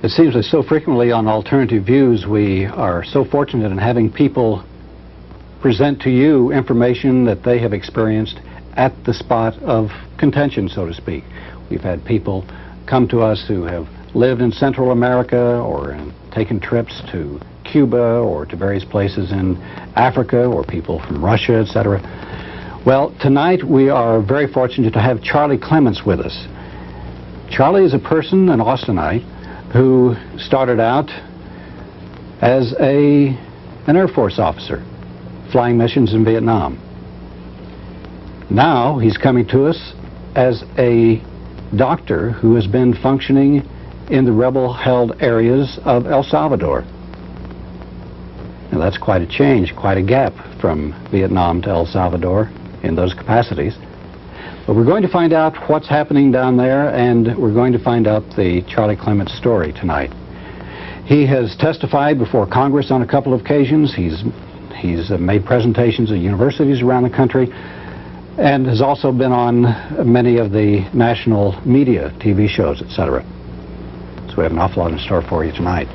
It seems that so frequently on Alternative Views we are so fortunate in having people present to you information that they have experienced at the spot of contention, so to speak. We've had people come to us who have lived in Central America or taken trips to Cuba or to various places in Africa, or people from Russia, etc. Well, tonight we are very fortunate to have Charlie Clements with us. Charlie is a person, an Austinite, who started out as an Air Force officer, flying missions in Vietnam. Now he's coming to us as a doctor who has been functioning in the rebel-held areas of El Salvador. Now that's quite a change, quite a gap from Vietnam to El Salvador in those capacities. But we're going to find out what's happening down there, and we're going to find out the Charlie Clements story tonight. He has testified before Congress on a couple of occasions. He's made presentations at universities around the country, and has also been on many of the national media, TV shows, etc. So we have an awful lot in store for you tonight.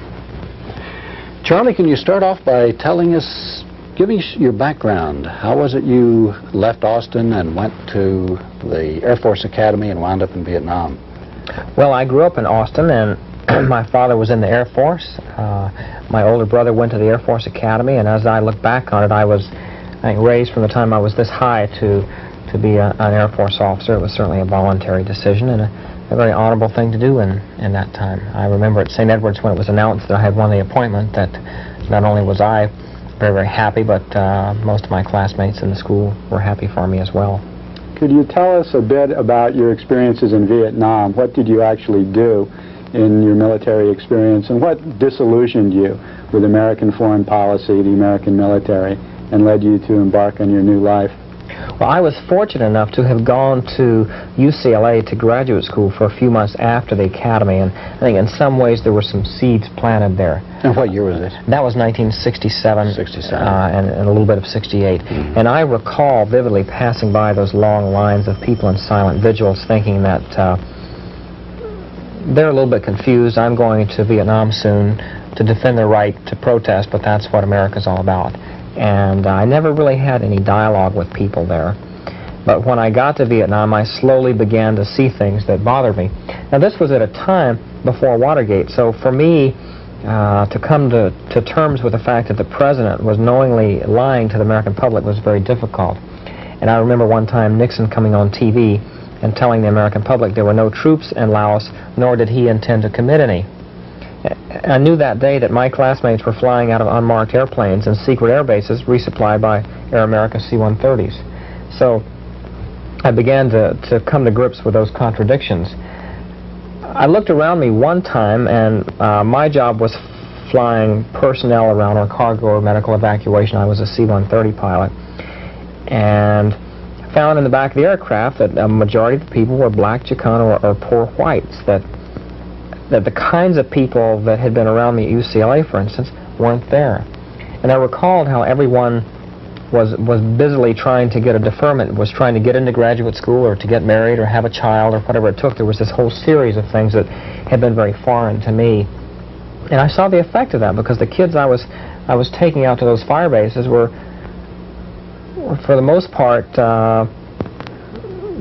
Charlie, can you start off by telling us, giving us your background? How was it you left Austin and went to the Air Force Academy and wound up in Vietnam? Well, I grew up in Austin, and my father was in the Air Force. My older brother went to the Air Force Academy, and as I look back on it, I was raised from the time I was this high to be an Air Force officer. It was certainly a voluntary decision and a very honorable thing to do in that time. I remember at St. Edward's when it was announced that I had won the appointment, that not only was I very, very happy, but most of my classmates in the school were happy for me as well. Could you tell us a bit about your experiences in Vietnam? What did you actually do in your military experience, and what disillusioned you with American foreign policy, the American military, and led you to embark on your new life? Well, I was fortunate enough to have gone to UCLA to graduate school for a few months after the academy, and I think in some ways there were some seeds planted there. And what year was it? That was 1967. 67. And a little bit of 68. Mm-hmm. And I recall vividly passing by those long lines of people in silent vigils, thinking that they're a little bit confused. I'm going to Vietnam soon to defend their right to protest, but that's what America's all about. And I never really had any dialogue with people there. But when I got to Vietnam, I slowly began to see things that bothered me. Now, this was at a time before Watergate, so for me to come to terms with the fact that the president was knowingly lying to the American public was very difficult. And I remember one time Nixon coming on TV and telling the American public there were no troops in Laos, nor did he intend to commit any. I knew that day that my classmates were flying out of unmarked airplanes in secret air bases resupplied by Air America C-130s. So I began to come to grips with those contradictions. I looked around me one time, and my job was flying personnel around on cargo or medical evacuation. I was a C-130 pilot, and found in the back of the aircraft that a majority of the people were black, Chicano, or poor whites, that the kinds of people that had been around me at UCLA, for instance, weren't there. And I recalled how everyone was busily trying to get a deferment, was trying to get into graduate school or to get married or have a child or whatever it took. There was this whole series of things that had been very foreign to me. And I saw the effect of that, because the kids I was taking out to those fire bases were for the most part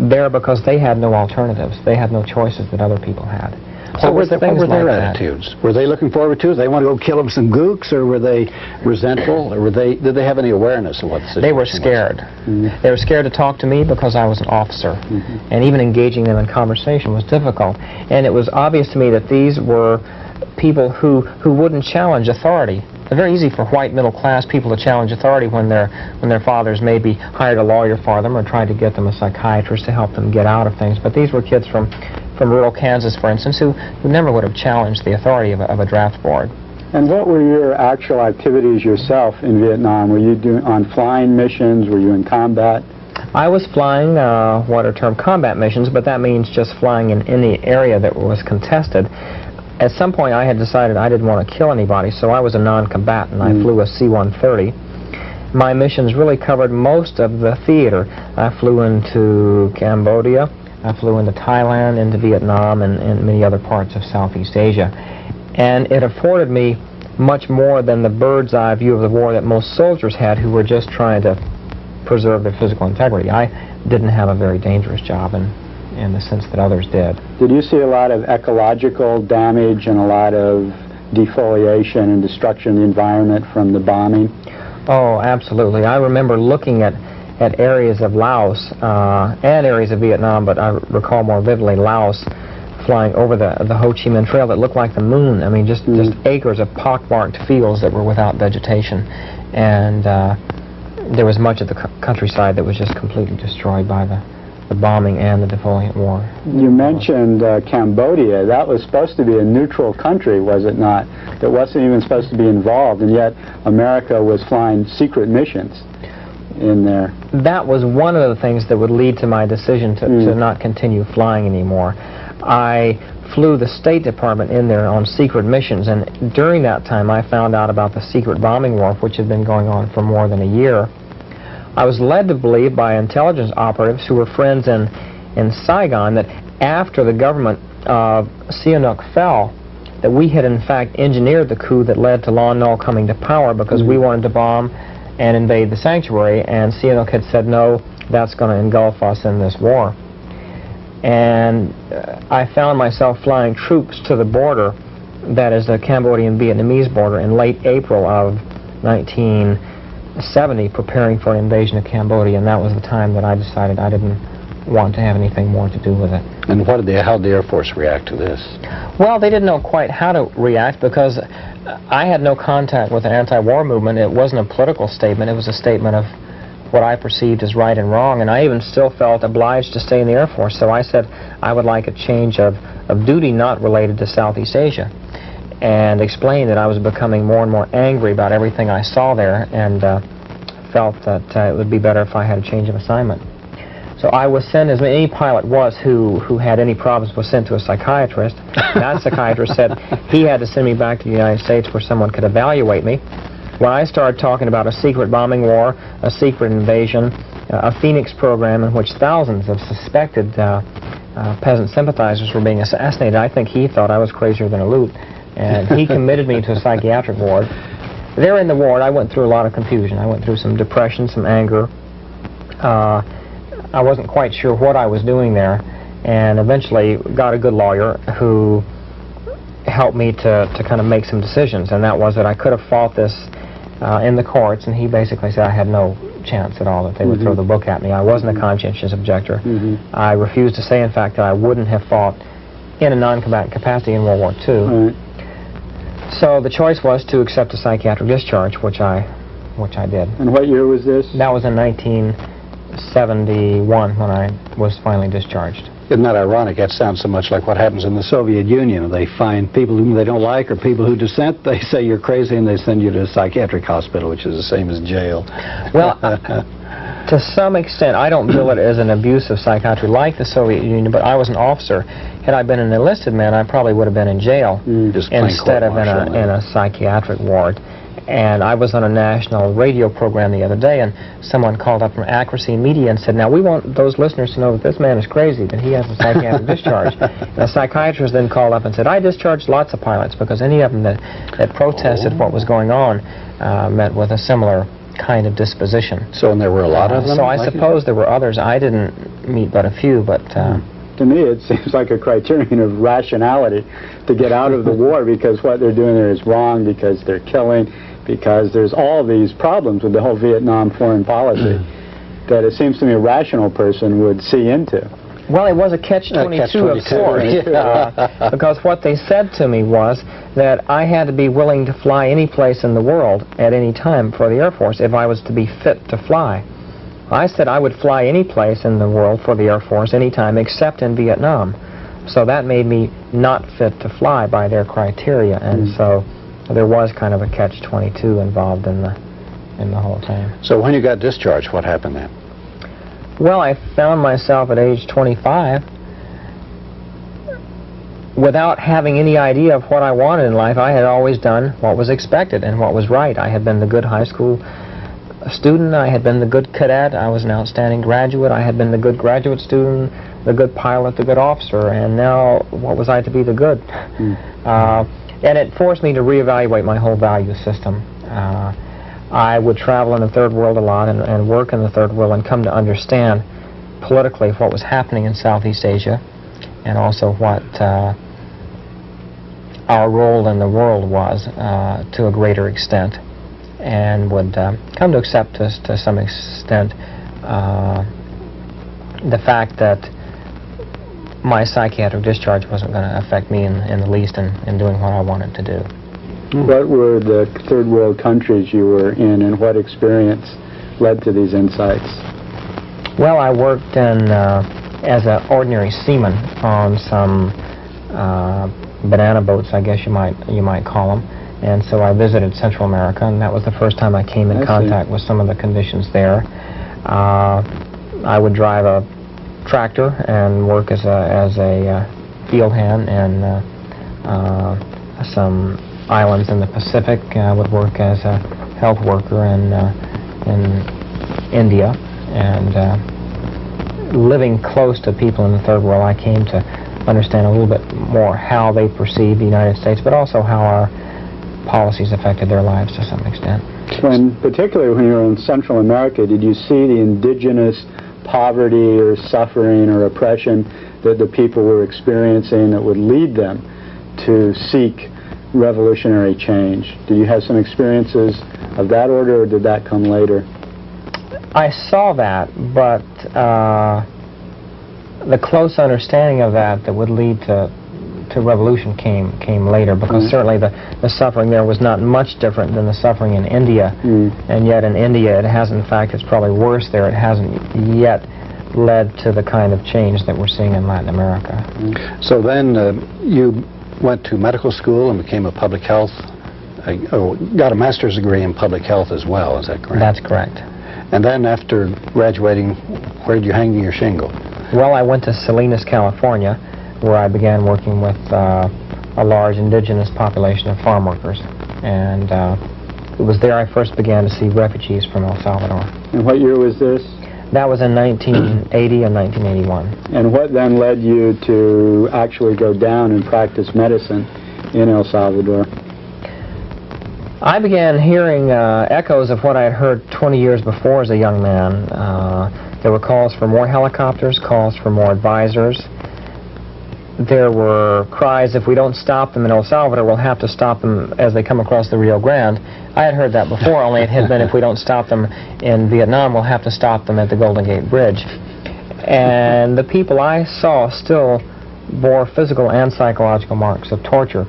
there because they had no alternatives. They had no choices that other people had. So what were their attitudes? Were they looking forward to it? They want to go kill them some gooks, or were they resentful, or did they have any awareness of what the situation was? They were scared. Mm-hmm. They were scared to talk to me because I was an officer, mm-hmm. and even engaging them in conversation was difficult. And it was obvious to me that these were people who wouldn't challenge authority. It's very easy for white middle-class people to challenge authority when their fathers maybe hired a lawyer for them or tried to get them a psychiatrist to help them get out of things. But these were kids from rural Kansas, for instance, who never would have challenged the authority of a draft board. And what were your actual activities yourself in Vietnam? Were you doing on flying missions? Were you in combat? I was flying what are termed combat missions, but that means just flying in any area that was contested. At some point I had decided I didn't want to kill anybody, so I was a non-combatant. I flew a C-130. My missions really covered most of the theater. I flew into Cambodia, I flew into Thailand, into Vietnam, and many other parts of Southeast Asia. And it afforded me much more than the bird's eye view of the war that most soldiers had who were just trying to preserve their physical integrity. I didn't have a very dangerous job in the sense that others did. Did you see a lot of ecological damage and a lot of defoliation and destruction of the environment from the bombing? Oh, absolutely. I remember looking at areas of Laos and areas of Vietnam, but I recall more vividly Laos, flying over the Ho Chi Minh Trail that looked like the moon. I mean, just acres of pockmarked fields that were without vegetation. And there was much of the countryside that was just completely destroyed by the bombing and the defoliant war. You mentioned Cambodia. That was supposed to be a neutral country, was it not? That wasn't even supposed to be involved, and yet America was flying secret missions in there. That was one of the things that would lead to my decision to not continue flying anymore. I flew the State Department in there on secret missions, and during that time I found out about the secret bombing war, which had been going on for more than a year. I was led to believe by intelligence operatives who were friends in Saigon that after the government of Sihanouk fell, that we had in fact engineered the coup that led to Lon Nol coming to power because we wanted to bomb and invade the sanctuary, and Sihanouk had said, no, that's going to engulf us in this war. And I found myself flying troops to the border, that is the Cambodian-Vietnamese border, in late April of 1970, preparing for an invasion of Cambodia, and that was the time that I decided I didn't want to have anything more to do with it. And how did the Air Force react to this? Well, they didn't know quite how to react because I had no contact with the anti-war movement. It wasn't a political statement. It was a statement of what I perceived as right and wrong, and I even still felt obliged to stay in the Air Force. So I said I would like a change of duty not related to Southeast Asia, and explained that I was becoming more and more angry about everything I saw there, and felt that it would be better if I had a change of assignment. So I was sent, as any pilot was who had any problems, was sent to a psychiatrist. That psychiatrist said he had to send me back to the United States where someone could evaluate me. When I started talking about a secret bombing war, a secret invasion, a Phoenix program in which thousands of suspected peasant sympathizers were being assassinated, I think he thought I was crazier than a loot, and he committed me to a psychiatric ward. There in the ward, I went through a lot of confusion. I went through some depression, some anger. I wasn't quite sure what I was doing there, and eventually got a good lawyer who helped me to kind of make some decisions, and that was that I could have fought this in the courts, and he basically said I had no chance at all, that they would throw the book at me. I wasn't a conscientious objector. I refused to say, in fact, that I wouldn't have fought in a non-combatant capacity in World War II. So the choice was to accept a psychiatric discharge, which I did. And what year was this? That was in 1971 when I was finally discharged. Isn't that ironic? That sounds so much like what happens in the Soviet Union. They find people whom they don't like or people who dissent, they say you're crazy, and they send you to a psychiatric hospital, which is the same as jail. Well, to some extent, I don't bill it as an abuse of psychiatry like the Soviet Union, but I was an officer. Had I been an enlisted man, I probably would have been in jail instead of in a psychiatric ward. And I was on a national radio program the other day, and someone called up from Accuracy Media and said, now we want those listeners to know that this man is crazy, that he has a psychiatric discharge. And a psychiatrist then called up and said, I discharged lots of pilots because any of them that protested what was going on met with a similar kind of disposition. So, and there were a lot of them? So I suppose there were others. I didn't meet but a few, but... To me, it seems like a criterion of rationality to get out of the war, because what they're doing there is wrong, because they're killing, because there's all these problems with the whole Vietnam foreign policy that it seems to me a rational person would see into. Well, it was a catch-22 of sorts, because what they said to me was that I had to be willing to fly any place in the world at any time for the Air Force if I was to be fit to fly. I said I would fly any place in the world for the Air Force anytime except in Vietnam. So that made me not fit to fly by their criteria, and so there was kind of a catch-22 involved in the whole thing. So when you got discharged, what happened then? Well, I found myself at age 25 without having any idea of what I wanted in life. I had always done what was expected and what was right. I had been the good high school student, I had been the good cadet, I was an outstanding graduate, I had been the good graduate student, the good pilot, the good officer, and now what was I to be the good? And it forced me to reevaluate my whole value system. I would travel in the third world a lot and work in the third world and come to understand politically what was happening in Southeast Asia, and also what our role in the world was to a greater extent, and would come to accept to some extent the fact that my psychiatric discharge wasn't going to affect me in the least in doing what I wanted to do. What were the third world countries you were in, and what experience led to these insights? Well, I worked in as an ordinary seaman on some banana boats, I guess you might call them, and so I visited Central America, and that was the first time I came in contact with some of the conditions there. I would drive a tractor and work as a field hand in some islands in the Pacific. I would work as a health worker in India, and living close to people in the third world, I came to understand a little bit more how they perceive the United States, but also how our policies affected their lives to some extent. Particularly when you were in Central America, did you see the indigenous poverty or suffering or oppression that the people were experiencing that would lead them to seek revolutionary change? Did you have some experiences of that order, or did that come later? I saw that, but the close understanding of that would lead to revolution came later, because certainly the suffering there was not much different than the suffering in India, and yet in India it has, in fact, it's probably worse there. It hasn't yet led to the kind of change that we're seeing in Latin America. So then you went to medical school and became a public health, got a master's degree in public health as well, is that correct? That's correct. And then after graduating, where did you hang your shingle? Well, I went to Salinas, California, where I began working with a large indigenous population of farm workers. And it was there I first began to see refugees from El Salvador. And what year was this? That was in 1980 and 1981. And what then led you to actually go down and practice medicine in El Salvador? I began hearing echoes of what I had heard 20 years before as a young man. There were calls for more helicopters, calls for more advisors. There were cries, if we don't stop them in El Salvador, we'll have to stop them as they come across the Rio Grande. I had heard that before, only it had been, if we don't stop them in Vietnam, we'll have to stop them at the Golden Gate Bridge. And the people I saw still bore physical and psychological marks of torture.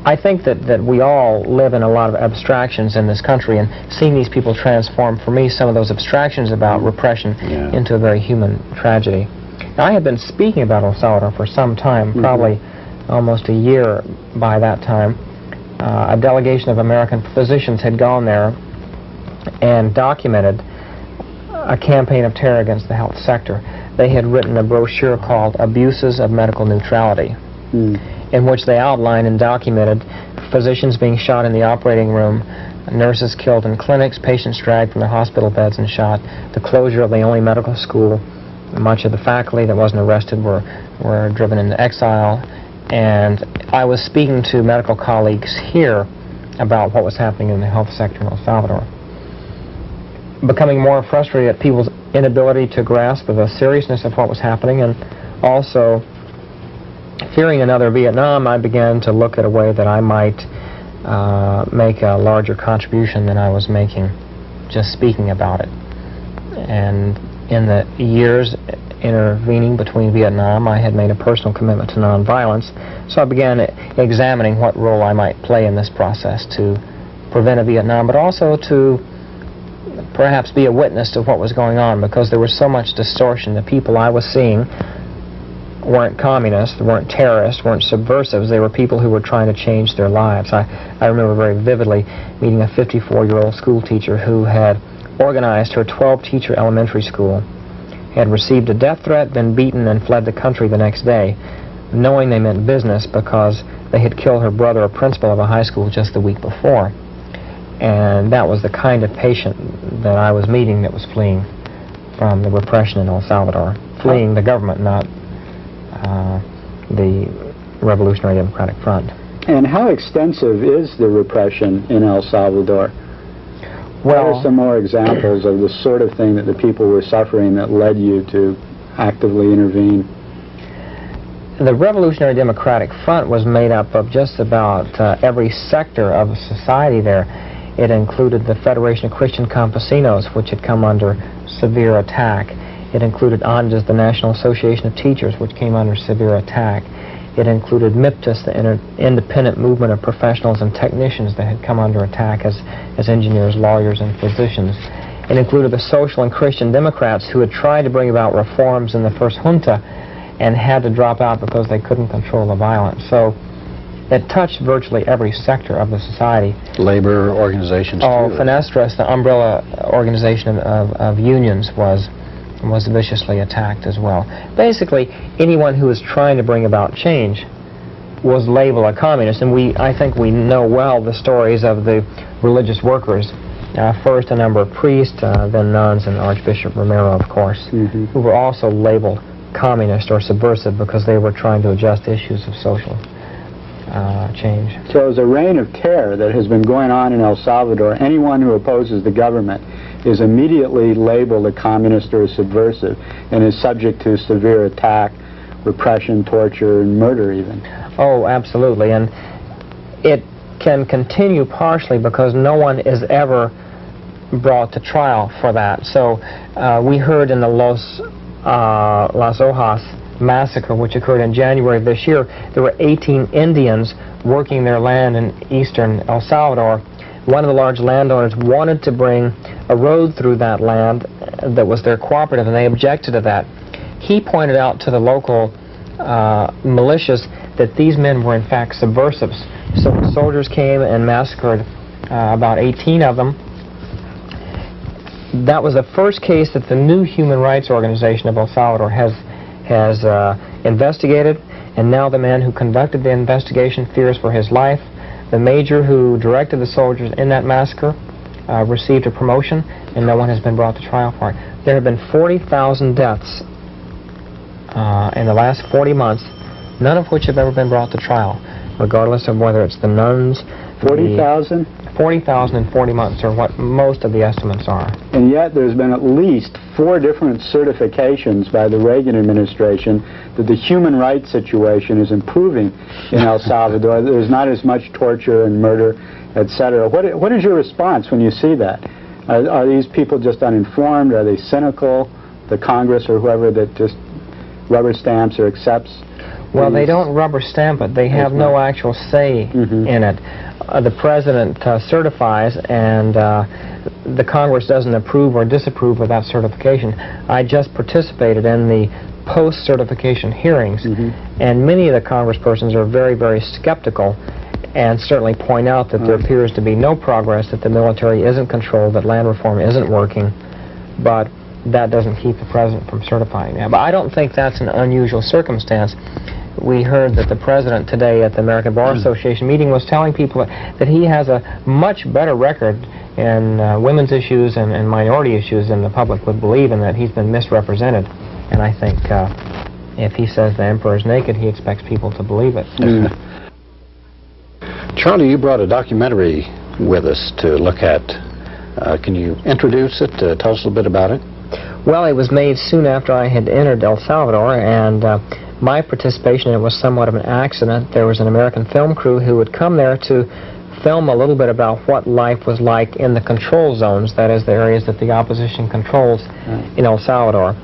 I think that we all live in a lot of abstractions in this country, and seeing these people transform, for me, some of those abstractions about repression into a very human tragedy. Now, I had been speaking about El Salvador for some time, probably almost a year by that time. A delegation of American physicians had gone there and documented a campaign of terror against the health sector. They had written a brochure called Abuses of Medical Neutrality, in which they outlined and documented physicians being shot in the operating room, nurses killed in clinics, patients dragged from their hospital beds and shot, the closure of the only medical school. Much of the faculty that wasn't arrested were driven into exile. And I was speaking to medical colleagues here about what was happening in the health sector in El Salvador, becoming more frustrated at people's inability to grasp the seriousness of what was happening, and also fearing another Vietnam. I began to look at a way that I might make a larger contribution than I was making just speaking about it. And in the years intervening between Vietnam, I had made a personal commitment to nonviolence, so I began examining what role I might play in this process to prevent a Vietnam, but also to perhaps be a witness to what was going on, because there was so much distortion. The people I was seeing weren't communists, weren't terrorists, weren't subversives. They were people who were trying to change their lives. I remember very vividly meeting a 54-year-old school teacher who had organized her 12-teacher elementary school, had received a death threat, been beaten, and fled the country the next day, knowing they meant business because they had killed her brother, a principal of a high school, just the week before. And that was the kind of patient that I was meeting that was fleeing from the repression in El Salvador, fleeing the government, not the Revolutionary Democratic Front. And how extensive is the repression in El Salvador? Well, what are some more examples of the sort of thing that the people were suffering that led you to actively intervene? The Revolutionary Democratic Front was made up of just about every sector of society there. It included the Federation of Christian Campesinos, which had come under severe attack. It included ANDES, the National Association of Teachers, which came under severe attack. It included MIPTUS, the independent movement of professionals and technicians that had come under attack as engineers, lawyers, and physicians. It included the Social and Christian Democrats who had tried to bring about reforms in the first junta and had to drop out because they couldn't control the violence. So it touched virtually every sector of the society. Labor organizations too. Fenestras, the umbrella organization of unions, was viciously attacked as well. Basically, anyone who was trying to bring about change was labeled a communist, and I think we know well the stories of the religious workers. First a number of priests, then nuns, and Archbishop Romero, of course, who were also labeled communist or subversive because they were trying to adjust issues of social change. So there's a reign of terror that has been going on in El Salvador. Anyone who opposes the government is immediately labeled a communist or a subversive and is subject to severe attack, repression, torture, and murder even. Oh, absolutely. And it can continue partially because no one is ever brought to trial for that. So we heard in the Las Hojas massacre, which occurred in January of this year, there were 18 Indians working their land in eastern El Salvador. One of the large landowners wanted to bring a road through that land that was their cooperative, and they objected to that. He pointed out to the local militias that these men were in fact subversives. So the soldiers came and massacred about 18 of them. That was the first case that the new Human Rights Organization of El Salvador has investigated, and now the man who conducted the investigation fears for his life. The major who directed the soldiers in that massacre received a promotion, and no one has been brought to trial for it. There have been 40,000 deaths in the last 40 months, none of which have ever been brought to trial, regardless of whether it's the nuns. 40,000? 40,000 in 40 months are what most of the estimates are. And yet there's been at least 4 different certifications by the Reagan administration that the human rights situation is improving in El Salvador. There's not as much torture and murder, etc. What is your response when you see that? Are these people just uninformed? Are they cynical? The Congress or whoever that just rubber stamps or accepts? Well, they don't rubber stamp it. They have no actual say in it. The president certifies, and the Congress doesn't approve or disapprove of that certification. I just participated in the post-certification hearings, and many of the congresspersons are very, very skeptical and certainly point out that there appears to be no progress, that the military isn't controlled, that land reform isn't working, but that doesn't keep the president from certifying that. But I don't think that's an unusual circumstance. We heard that the president today at the American Bar Association meeting was telling people that he has a much better record in women's issues and minority issues than the public would believe, and that he's been misrepresented. And I think if he says the emperor's naked, he expects people to believe it. Charlie, you brought a documentary with us to look at. Can you introduce it? Tell us a little bit about it. Well, it was made soon after I had entered El Salvador, and my participation in it was somewhat of an accident. There was an American film crew who would come there to film a little bit about what life was like in the control zones, that is, the areas that the opposition controls in El Salvador.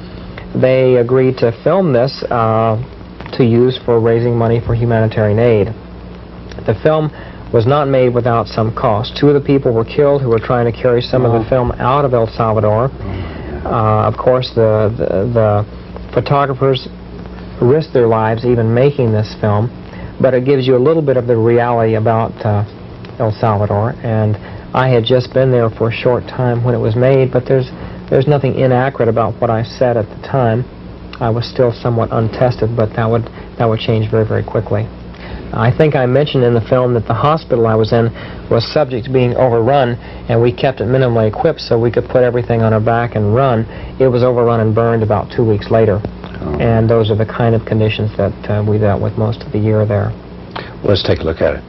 They agreed to film this to use for raising money for humanitarian aid. The film was not made without some cost. 2 of the people were killed who were trying to carry some of the film out of El Salvador. Of course, the photographers risked their lives even making this film, but it gives you a little bit of the reality about El Salvador. And I had just been there for a short time when it was made, but there's nothing inaccurate about what I said at the time. I was still somewhat untested, but that would change very, very quickly. I think I mentioned in the film that the hospital I was in was subject to being overrun, and we kept it minimally equipped so we could put everything on our back and run. It was overrun and burned about 2 weeks later. And those are the kind of conditions that we dealt with most of the year there. Let's take a look at it.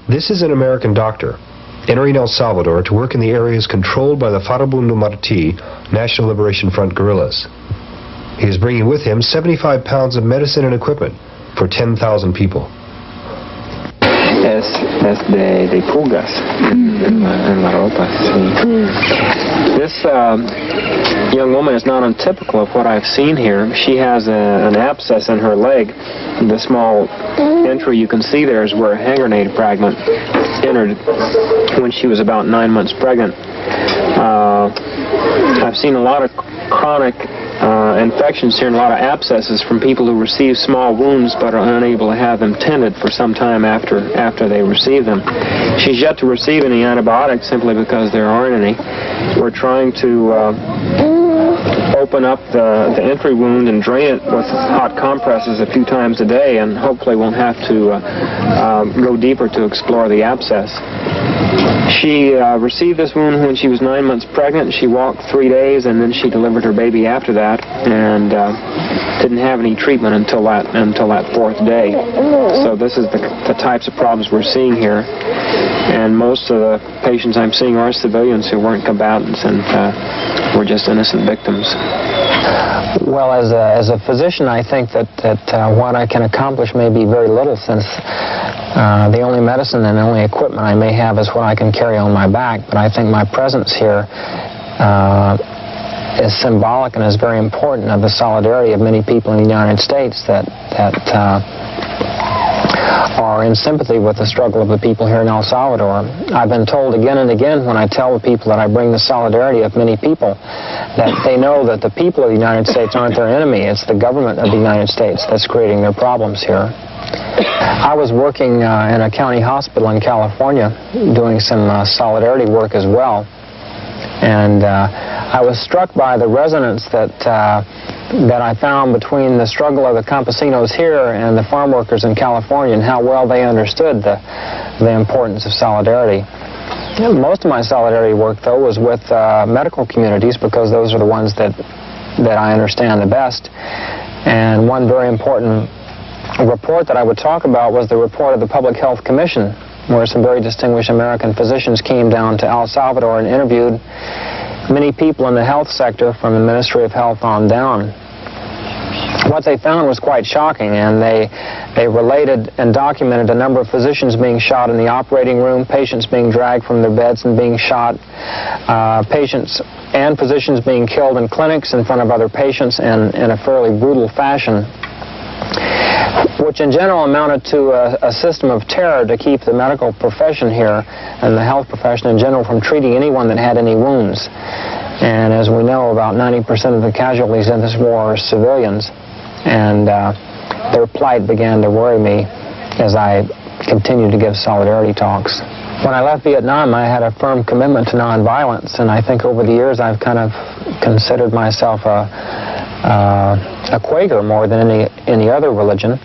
This is an American doctor entering El Salvador to work in the areas controlled by the Farabundo Martí National Liberation Front guerrillas. He is bringing with him 75 pounds of medicine and equipment for 10,000 people. Es de pulgas en la ropa, sí. This young woman is not untypical of what I've seen here. She has an abscess in her leg. The small entry you can see there is where a hand grenade fragment entered when she was about 9 months pregnant. I've seen a lot of chronic infections here and a lot of abscesses from people who receive small wounds but are unable to have them tended for some time after they receive them. She's yet to receive any antibiotics simply because there aren't any. We're trying to open up the entry wound and drain it with hot compresses a few times a day, and hopefully won't have to go deeper to explore the abscess. She received this wound when she was 9 months pregnant. She walked 3 days, and then she delivered her baby after that, and didn't have any treatment until that 4th day. So this is the types of problems we're seeing here, and most of the patients I'm seeing are civilians who weren't combatants and were just innocent victims. Well, as a physician, I think that what I can accomplish may be very little, since the only medicine and the only equipment I may have is what I can carry on my back. But I think my presence here is symbolic and is very important of the solidarity of many people in the United States that are in sympathy with the struggle of the people here in El Salvador. I've been told again and again when I tell the people that I bring the solidarity of many people that they know that the people of the United States aren't their enemy. It's the government of the United States that's creating their problems here. I was working in a county hospital in California doing some solidarity work as well. And I was struck by the resonance that I found between the struggle of the campesinos here and the farm workers in California, and how well they understood the importance of solidarity. Most of my solidarity work, though, was with medical communities, because those are the ones that I understand the best. And one very important report that I would talk about was the report of the Public Health Commission, where some very distinguished American physicians came down to El Salvador and interviewed many people in the health sector from the Ministry of Health on down. What they found was quite shocking, and they related and documented a number of physicians being shot in the operating room, patients being dragged from their beds and being shot, patients and physicians being killed in clinics in front of other patients in a fairly brutal fashion, which in general amounted to a system of terror to keep the medical profession here and the health profession in general from treating anyone that had any wounds. And as we know, about 90% of the casualties in this war are civilians, and their plight began to worry me as I continued to give solidarity talks. When I left Vietnam, I had a firm commitment to nonviolence, and I think over the years I've kind of considered myself a Quaker more than any other religion.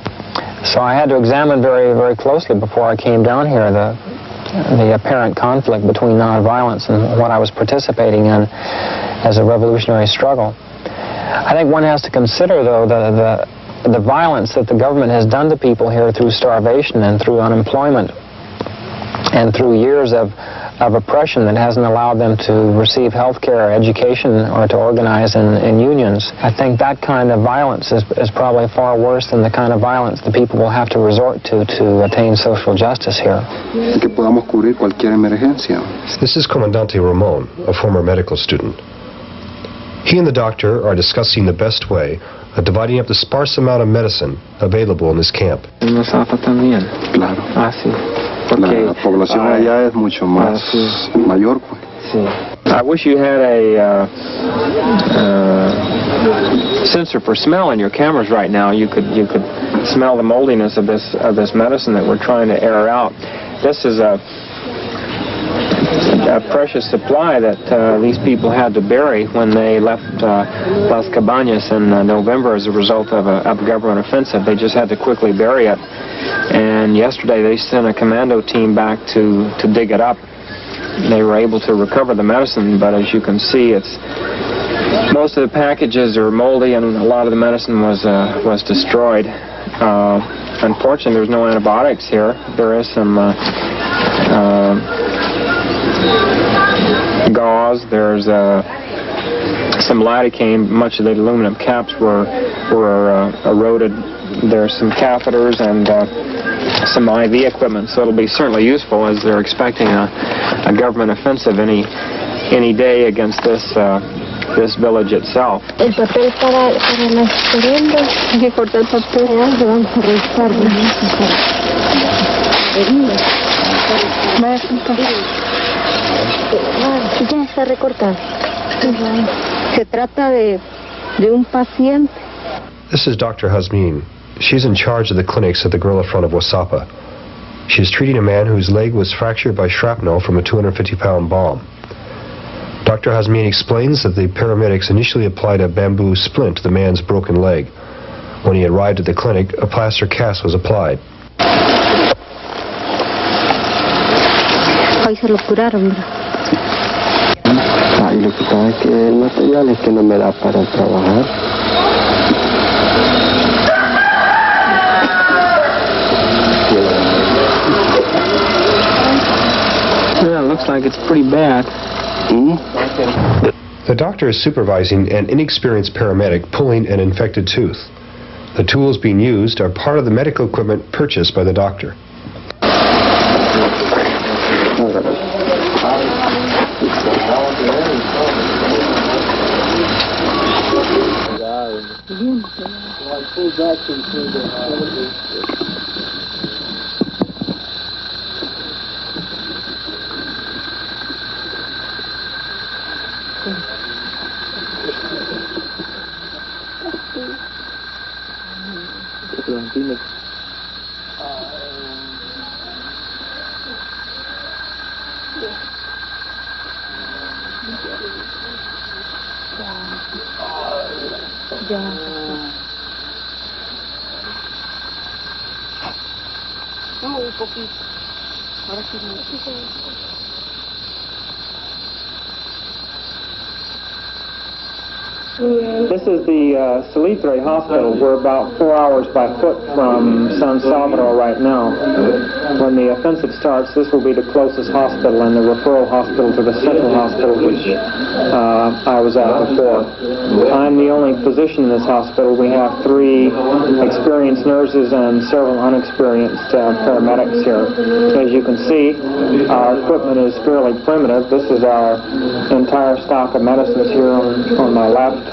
So I had to examine very, very closely before I came down here the apparent conflict between nonviolence and what I was participating in as a revolutionary struggle. I think one has to consider, though, the violence that the government has done to people here through starvation and through unemployment and through years of oppression that hasn't allowed them to receive health care, education, or to organize in unions. I think that kind of violence is probably far worse than the kind of violence the people will have to resort to attain social justice here. This is Comandante Ramon, a former medical student. He and the doctor are discussing the best way of dividing up the sparse amount of medicine available in this camp. La población allá es mucho más mayor, pues. I wish you had a sensor for smell in your cameras right now. You could smell the moldiness of this medicine that we're trying to air out. This is a precious supply that these people had to bury when they left Las Cabañas in November as a result of a government offensive. They just had to quickly bury it. And yesterday they sent a commando team back to dig it up. They were able to recover the medicine, but as you can see, it's Most of the packages are moldy, and a lot of the medicine was destroyed. Unfortunately, there's no antibiotics here. There is some gauze. There's some lidocaine. Much of the aluminum caps were eroded. There's some catheters and some IV equipment, so it'll be certainly useful as they're expecting a government offensive any day against this village itself. El papel para las jeringas, hay que cortar el papel, lo vamos a revisar. Ya está recortado. Se trata de un paciente. This is Dr. Hazmin. She's in charge of the clinics at the guerrilla front of Wasapa. She is treating a man whose leg was fractured by shrapnel from a 250-pound bomb. Dr. Hazmin explains that the paramedics initially applied a bamboo splint to the man's broken leg. When he arrived at the clinic, a plaster cast was applied. Ahí se lo curaron. Y lo que pasa es que el material es que no me da para trabajar. Yeah, it looks like it's pretty bad. The doctor is supervising an inexperienced paramedic pulling an infected tooth. The tools being used are part of the medical equipment purchased by the doctor. Un poquito. Ahora sí. This is the Salitre Hospital. We're about 4 hours by foot from San Salvador right now. When the offensive starts, this will be the closest hospital and the referral hospital to the central hospital, which I was at before. I'm the only physician in this hospital. We have 3 experienced nurses and several unexperienced paramedics here. As you can see, our equipment is fairly primitive. This is our entire stock of medicines here on my left.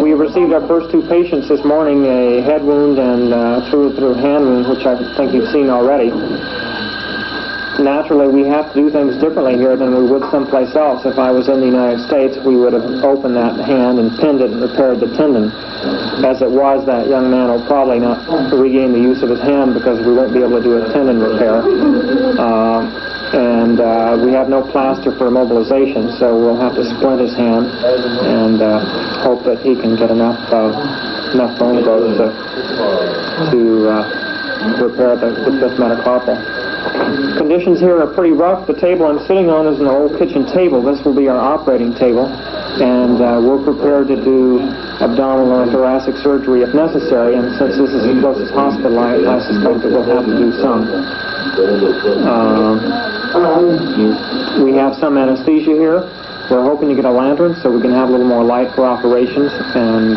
We received our first 2 patients this morning, a head wound and through hand wound, which I think you've seen already. Naturally, we have to do things differently here than we would someplace else. If I was in the United States, we would have opened that hand and pinned it and repaired the tendon. As it was, that young man will probably not regain the use of his hand because we won't be able to do a tendon repair. And we have no plaster for immobilization, so we'll have to splint his hand and hope that he can get enough bone growth to repair the 5th metacarpal. Conditions here are pretty rough. The table I'm sitting on is an old kitchen table. This will be our operating table, and we're prepared to do abdominal or thoracic surgery if necessary, and since this is the closest hospital, I suspect that we'll have to do some. We have some anesthesia here. We're hoping to get a lantern so we can have a little more light for operations, and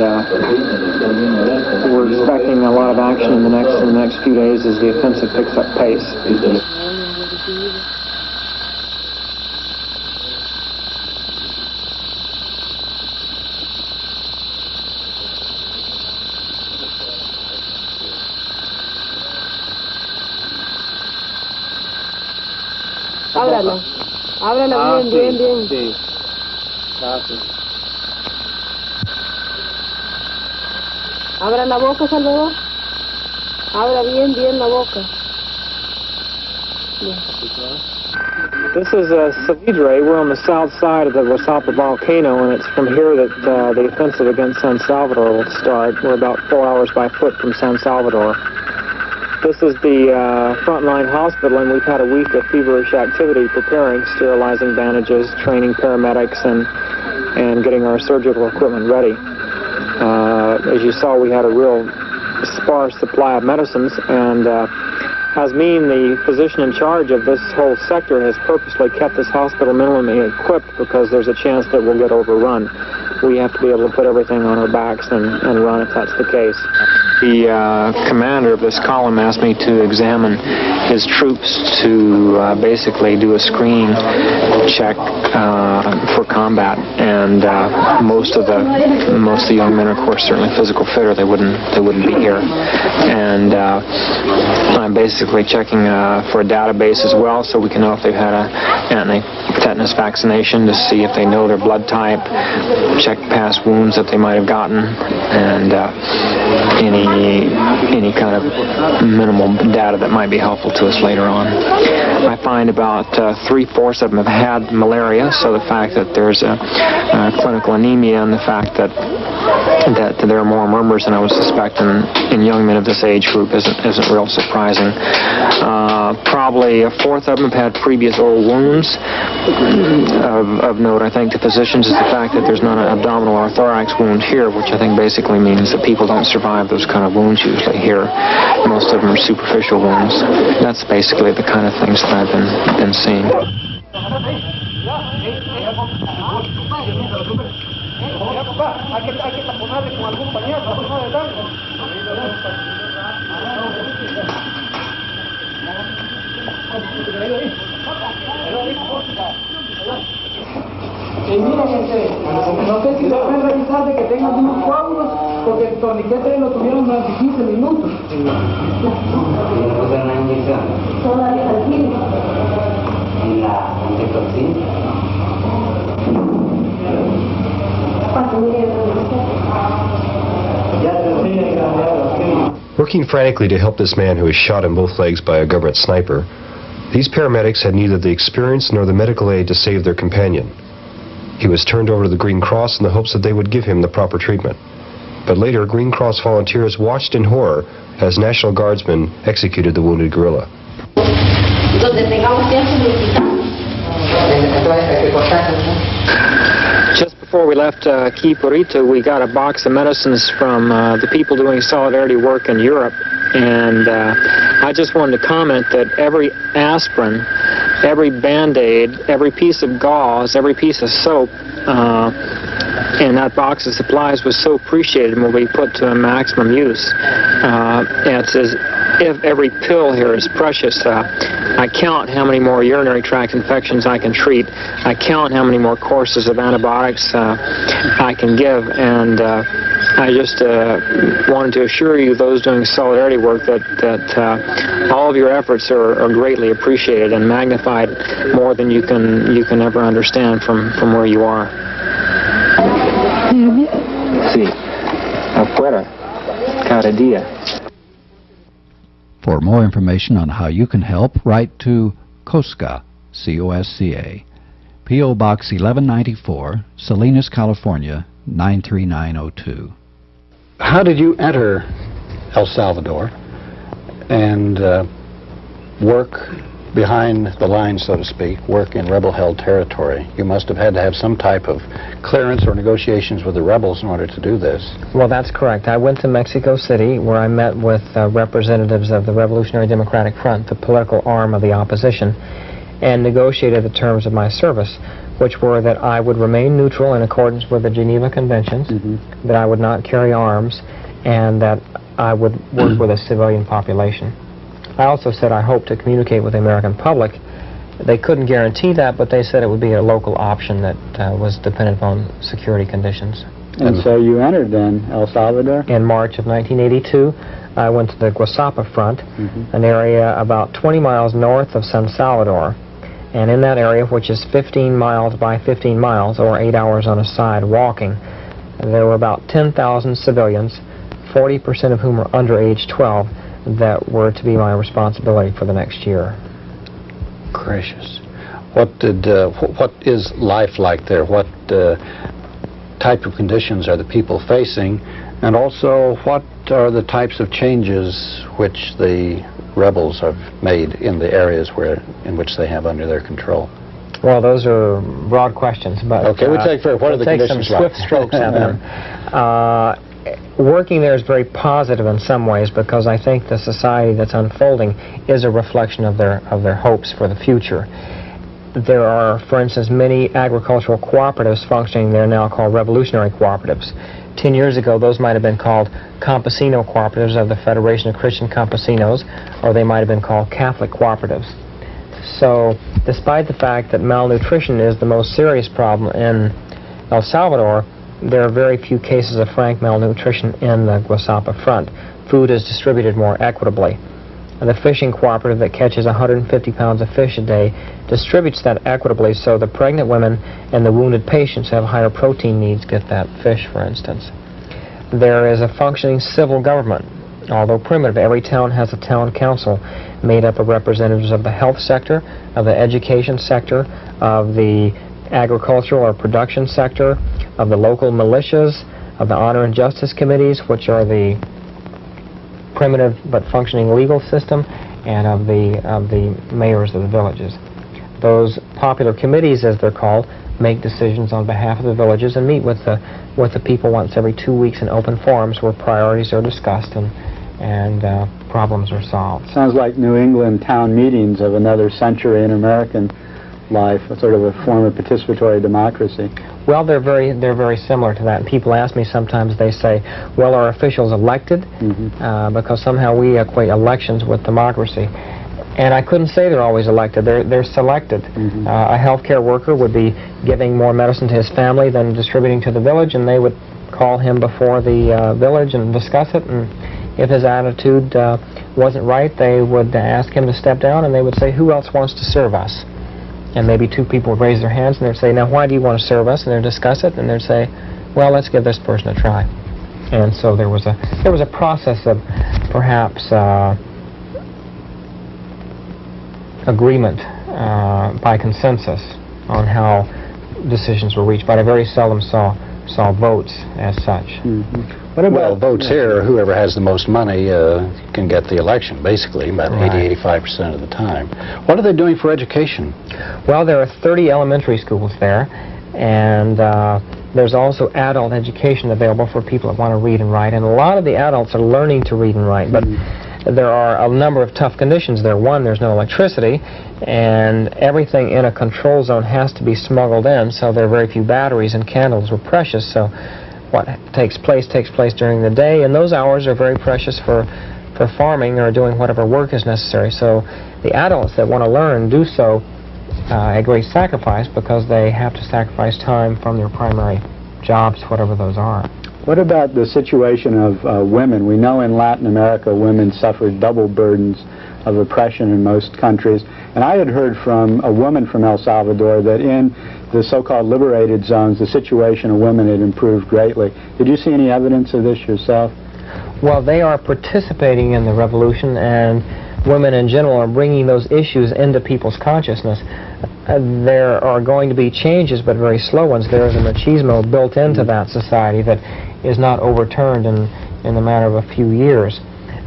we're expecting a lot of action in the next few days as the offensive picks up pace. Ábrala bien, bien. Sí. Gracias. Abra la boca, Salvador. Abra bien la boca. Bien. This is Salitre. We're on the south side of the Wasapa volcano, and it's from here that the offensive against San Salvador will start. We're about 4 hours by foot from San Salvador. This is the frontline hospital, and we've had a week of feverish activity preparing, sterilizing bandages, training paramedics, and and getting our surgical equipment ready. As you saw, we had a real sparse supply of medicines, and as being the physician in charge of this whole sector has purposely kept this hospital minimally equipped because there's a chance that we'll get overrun. We have to be able to put everything on our backs and run if that's the case. The commander of this column asked me to examine his troops to basically do a screening check for combat, and most of the young men are, of course, certainly physical fit, or they wouldn't be here. And I'm basically checking for a database as well, so we can know if they've had a anti-tetanus vaccination, to see if they know their blood type, check past wounds that they might have gotten, and any kind of minimal data that might be helpful to us later on. I find about 3/4 of them have had malaria, so the fact that there's a clinical anemia and the fact that there are more murmurs than I would suspect in young men of this age group isn't real surprising. Probably 1/4 of them have had previous old wounds. Of note, I think, to physicians is the fact that there's not an abdominal or thorax wound here, which I think basically means that people don't survive those kind of wounds usually here. Most of them are superficial wounds. That's basically the kind of things that I've been seeing. Y miren, no sé si lo pueden revisar de que tengan unos coágulos, porque el torniquete lo tuvieron durante 15 minutos. ¿Una inyección? Todavía al fin. ¿En la antitoxina? Working frantically to help this man who was shot in both legs by a government sniper, these paramedics had neither the experience nor the medical aid to save their companion. He was turned over to the Green Cross in the hopes that they would give him the proper treatment. But later, Green Cross volunteers watched in horror as National Guardsmen executed the wounded guerrilla. Just before we left Quipurito, we got a box of medicines from the people doing solidarity work in Europe. And I just wanted to comment that every aspirin, every Band-Aid, every piece of gauze, every piece of soap in that box of supplies was so appreciated and will be put to a maximum use. It's as if every pill here is precious. I count how many more urinary tract infections I can treat. I count how many more courses of antibiotics I can give, and I just wanted to assure you, those doing solidarity work, that all of your efforts are greatly appreciated and magnified more than you can ever understand from where you are. Sí, afuera, cada día. For more information on how you can help, write to COSCA, C-O-S-C-A, P.O. Box 1194, Salinas, California, 93902. How did you enter El Salvador and work behind the lines, so to speak, work in rebel-held territory? You must have had to have some type of clearance or negotiations with the rebels in order to do this. Well, that's correct. I went to Mexico City, where I met with representatives of the Revolutionary Democratic Front, the political arm of the opposition, and negotiated the terms of my service, which were that I would remain neutral in accordance with the Geneva Conventions, that I would not carry arms, and that I would work with a civilian population. I also said I hoped to communicate with the American public. They couldn't guarantee that, but they said it would be a local option that was dependent upon security conditions. And so you entered then El Salvador? In March of 1982, I went to the Guasapa Front, an area about 20 miles north of San Salvador. And in that area, which is 15 miles by 15 miles, or 8 hours on a side walking, there were about 10,000 civilians, 40% of whom were under age 12, that were to be my responsibility for the next year. Gracious. What is life like there? What type of conditions are the people facing? And also, what are the types of changes which the rebels have made in the areas in which they have under their control? Well, those are broad questions, but okay, what are the conditions some swift strokes at them. Working there is very positive in some ways because I think the society that's unfolding is a reflection of their hopes for the future. There are, for instance, many agricultural cooperatives functioning there now called revolutionary cooperatives. 10 years ago, those might have been called campesino cooperatives of the Federation of Christian Campesinos, or they might have been called Catholic cooperatives. So, despite the fact that malnutrition is the most serious problem in El Salvador, there are very few cases of frank malnutrition in the Guasapa front. Food is distributed more equitably. And the fishing cooperative that catches 150 pounds of fish a day distributes that equitably so the pregnant women and the wounded patients who have higher protein needs get that fish, for instance. There is a functioning civil government. Although primitive, every town has a town council made up of representatives of the health sector, of the education sector, of the agricultural or production sector, of the local militias, of the honor and justice committees, which are the primitive but functioning legal system, and of the mayors of the villages. Those popular committees, as they're called, make decisions on behalf of the villages and meet with the people once every 2 weeks in open forums where priorities are discussed and problems are solved. Sounds like New England town meetings of another century in American life, a sort of a form of participatory democracy. Well, they're very similar to that. And people ask me sometimes, they say, well, are officials elected? Because somehow we equate elections with democracy. And I couldn't say they're always elected. They're selected. A healthcare worker would be giving more medicine to his family than distributing to the village, and they would call him before the village and discuss it. And if his attitude wasn't right, they would ask him to step down, and they would say, who else wants to serve us? And maybe two people would raise their hands, and they'd say, now, why do you want to serve us? And they'd discuss it, and they'd say, well, let's give this person a try. And so there was a process of perhaps agreement by consensus on how decisions were reached, but I very seldom saw votes as such. Well, votes here, whoever has the most money can get the election, basically, about 80–85% of the time. What are they doing for education? Well, there are 30 elementary schools there, and there's also adult education available for people that want to read and write, and a lot of the adults are learning to read and write, but there are a number of tough conditions there. One, there's no electricity, and everything in a control zone has to be smuggled in, so there are very few batteries, and candles were precious, so what takes place during the day, and those hours are very precious for farming or doing whatever work is necessary. So the adults that want to learn do so at great sacrifice because they have to sacrifice time from their primary jobs, whatever those are. What about the situation of women? We know in Latin America women suffered double burdens of oppression in most countries. And I had heard from a woman from El Salvador that in the so-called liberated zones, the situation of women had improved greatly. Did you see any evidence of this yourself? Well, they are participating in the revolution, and women in general are bringing those issues into people's consciousness. There are going to be changes, but very slow ones. There is a machismo built into that society that is not overturned in the matter of a few years.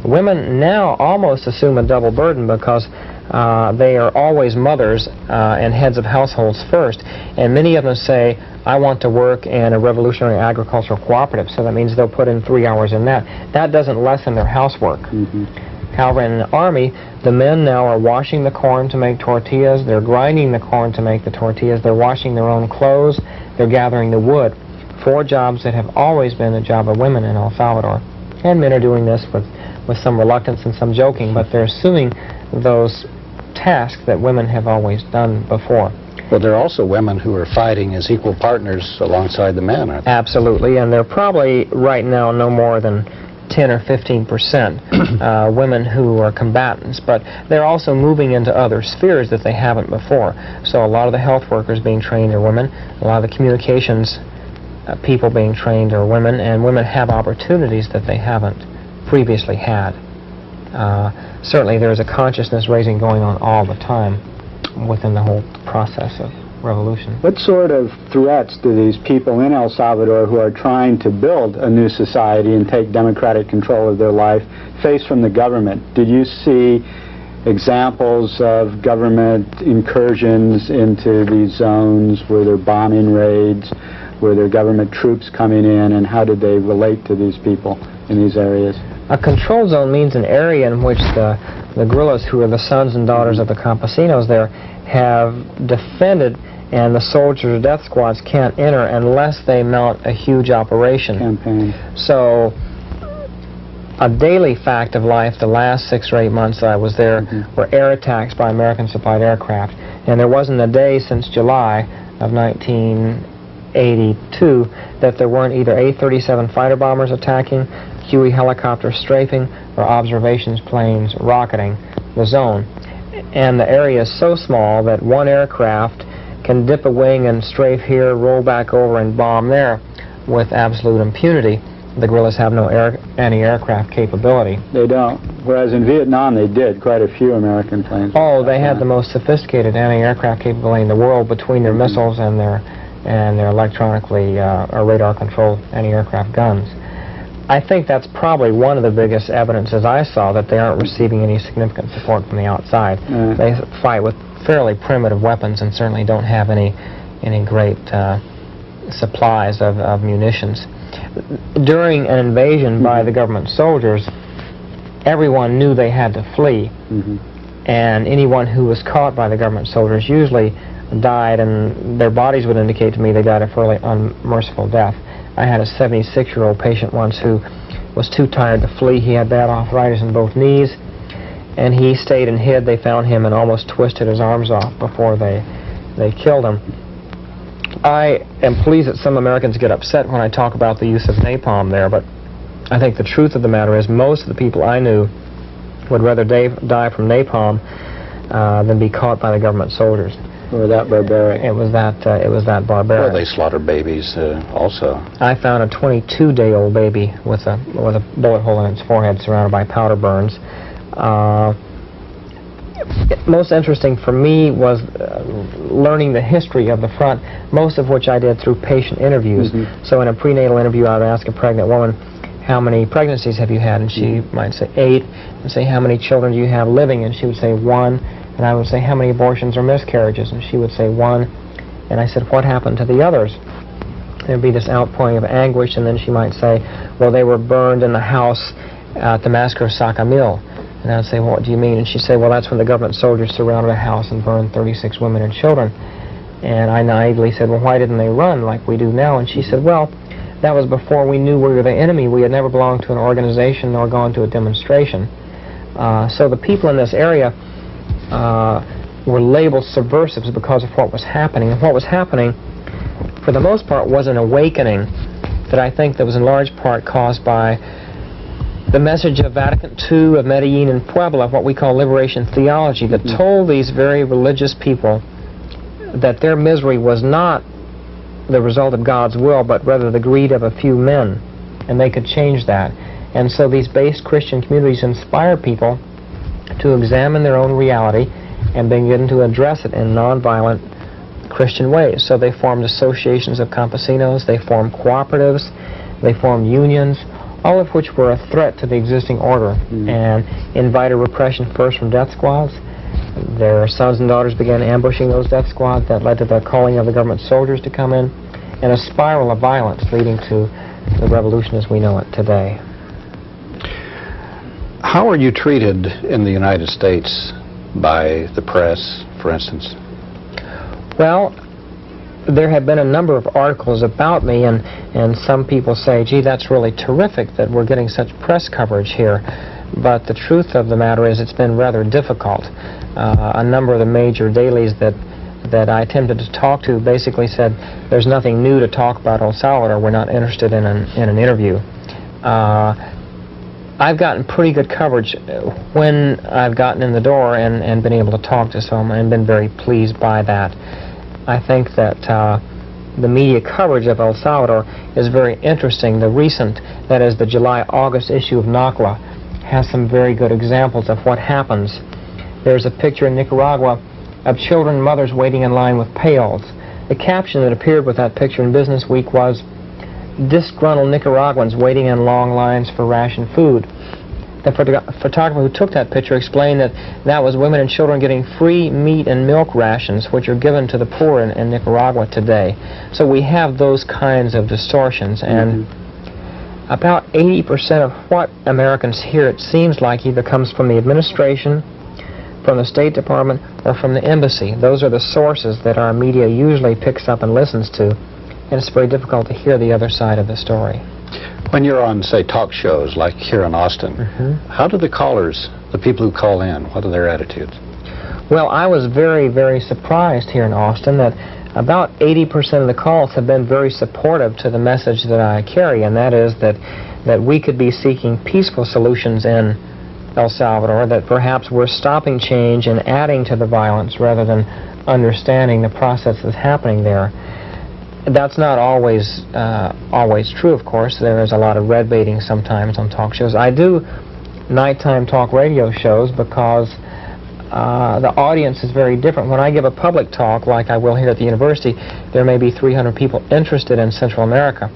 Women now almost assume a double burden because they are always mothers and heads of households first, and many of them say, I want to work in a revolutionary agricultural cooperative, so that means they'll put in 3 hours in that. That doesn't lessen their housework. However, in the army, the men now are washing the corn to make tortillas, they're grinding the corn to make the tortillas, they're washing their own clothes, they're gathering the wood. 4 jobs that have always been the job of women in El Salvador. And men are doing this with some reluctance and some joking, but they're assuming those tasks that women have always done before. Well, there are also women who are fighting as equal partners alongside the men, aren't they? Absolutely, and they're probably right now no more than 10 or 15% women who are combatants, but they're also moving into other spheres that they haven't before. So a lot of the health workers being trained are women, a lot of the communications people being trained are women, and women have opportunities that they haven't previously had. Certainly there is a consciousness raising going on all the time within the whole process of revolution. What sort of threats do these people in El Salvador who are trying to build a new society and take democratic control of their life face from the government? Did you see examples of government incursions into these zones? Were there bombing raids? Were there government troops coming in, and how did they relate to these people in these areas? A control zone means an area in which the guerrillas, who are the sons and daughters of the campesinos there, have defended, and the soldiers or death squads can't enter unless they mount a huge operation. Campaign. So a daily fact of life the last 6 or 8 months that I was there were air attacks by American supplied aircraft, and there wasn't a day since July of 1982 that there weren't either A-37 fighter bombers attacking, Huey helicopters strafing, or observations planes rocketing the zone. And the area is so small that one aircraft can dip a wing and strafe here, roll back over, and bomb there with absolute impunity. The guerrillas have no anti-aircraft capability. They don't. Whereas in Vietnam they did, quite a few American planes. Oh, they had the most sophisticated anti-aircraft capability in the world between their missiles and their electronically or radar-controlled anti-aircraft guns. I think that's probably one of the biggest evidences I saw that they aren't receiving any significant support from the outside. They fight with fairly primitive weapons and certainly don't have any great supplies of munitions. During an invasion by the government soldiers, everyone knew they had to flee, and anyone who was caught by the government soldiers usually died, and their bodies would indicate to me they died a fairly unmerciful death. I had a 76-year-old patient once who was too tired to flee. He had bad arthritis in both knees, and he stayed and hid. They found him and almost twisted his arms off before they killed him. I am pleased that some Americans get upset when I talk about the use of napalm there, but I think the truth of the matter is most of the people I knew would rather die from napalm than be caught by the government soldiers. Or that barbaric. It was that barbaric. Well, they slaughter babies also. I found a 22-day-old baby with a bullet hole in its forehead, surrounded by powder burns. Most interesting for me was learning the history of the front, most of which I did through patient interviews. So in a prenatal interview, I would ask a pregnant woman, how many pregnancies have you had? And she might say 8, and say, how many children do you have living? And she would say 1. And I would say, how many abortions or miscarriages? And she would say 1. And I said, what happened to the others? There would be this outpouring of anguish, and then she might say, well, they were burned in the house at the massacre of Sacamil. And I would say, well, what do you mean? And she'd say, well, that's when the government soldiers surrounded a house and burned 36 women and children. And I naively said, well, why didn't they run like we do now? And she said, well, that was before we knew we were the enemy. We had never belonged to an organization nor gone to a demonstration. So the people in this area were labeled subversives because of what was happening. And what was happening, for the most part, was an awakening that I think that was in large part caused by the message of Vatican II, of Medellin and Puebla, what we call liberation theology, that told these very religious people that their misery was not the result of God's will, but rather the greed of a few men, and they could change that. And so these base Christian communities inspired people to examine their own reality and begin to address it in nonviolent Christian ways. So they formed associations of campesinos, they formed cooperatives, they formed unions, all of which were a threat to the existing order and invited repression first from death squads. Their sons and daughters began ambushing those death squads. That led to the calling of the government soldiers to come in, and a spiral of violence leading to the revolution as we know it today. How are you treated in the United States by the press, for instance? Well, there have been a number of articles about me, and some people say, gee, that's really terrific that we're getting such press coverage here. But the truth of the matter is it's been rather difficult. A number of the major dailies that I attempted to talk to basically said, there's nothing new to talk about El Salvador, we're not interested in an interview. I've gotten pretty good coverage when I've gotten in the door and been able to talk to some, and been very pleased by that. I think that the media coverage of El Salvador is very interesting. The recent, that is the July-August issue of NACLA, has some very good examples of what happens. There's a picture in Nicaragua of children and mothers waiting in line with pails. The caption that appeared with that picture in Business Week was, disgruntled Nicaraguans waiting in long lines for ration food. The photographer who took that picture explained that that was women and children getting free meat and milk rations, which are given to the poor in Nicaragua today. So we have those kinds of distortions, and about 80% of what Americans hear, it seems like, either comes from the administration, from the State Department, or from the embassy. Those are the sources that our media usually picks up and listens to, and it's very difficult to hear the other side of the story. When you're on, say, talk shows like here in Austin, how do the callers, the people who call in, what are their attitudes? Well, I was very, very surprised here in Austin that about 80% of the calls have been very supportive to the message that I carry, and that is that we could be seeking peaceful solutions in El Salvador, that perhaps we're stopping change and adding to the violence rather than understanding the process that's happening there. That's not always true, of course. There is a lot of red baiting sometimes on talk shows. I do nighttime talk radio shows because the audience is very different. When I give a public talk, like I will here at the university, there may be 300 people interested in Central America.